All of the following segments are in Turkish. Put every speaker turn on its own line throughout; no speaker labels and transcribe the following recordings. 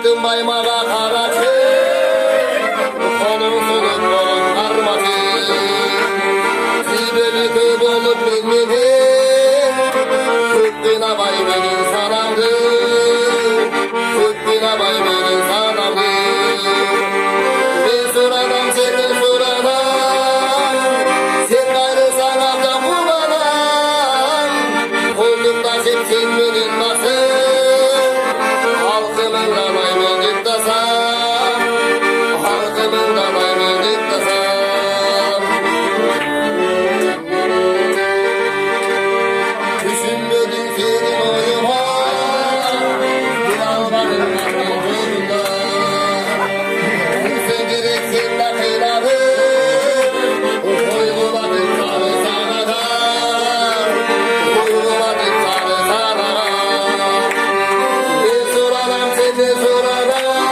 Baktım baymağa karşı, konusunu kolun karması. Sibel'i bulup bilmedim, Süttüne bay benim sanamdı. Süttüne bay benim sanamdı. Ben sıradan senin sıradan, sen gayrı sanamda bu bana. Koldum da sen benim nasıl? Halkımından aynı diktasam, halkımından aynı diktasam. Düşünmedim senin oyuma, bir almanın aklımda. Sen gerek seninle kıynadı, uyguladık sarı sana da, uyguladık sarı sana da. Seni soradan,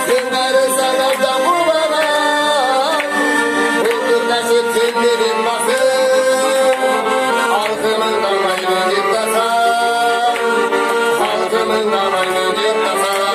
sen gayrı sanattan kurbanan. Bulduk nasip senlerin basın, halkımından aynı diktasam, halkımından aynı diktasam.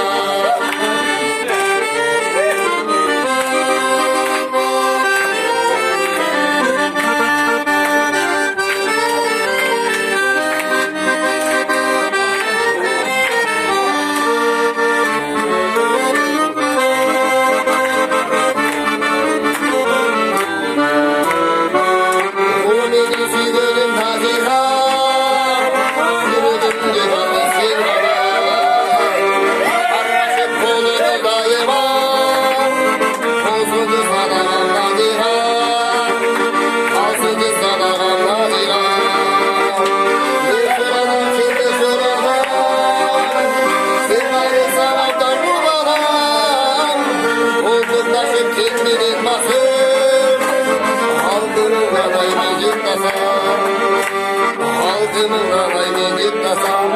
Halkımın adayını diktasam.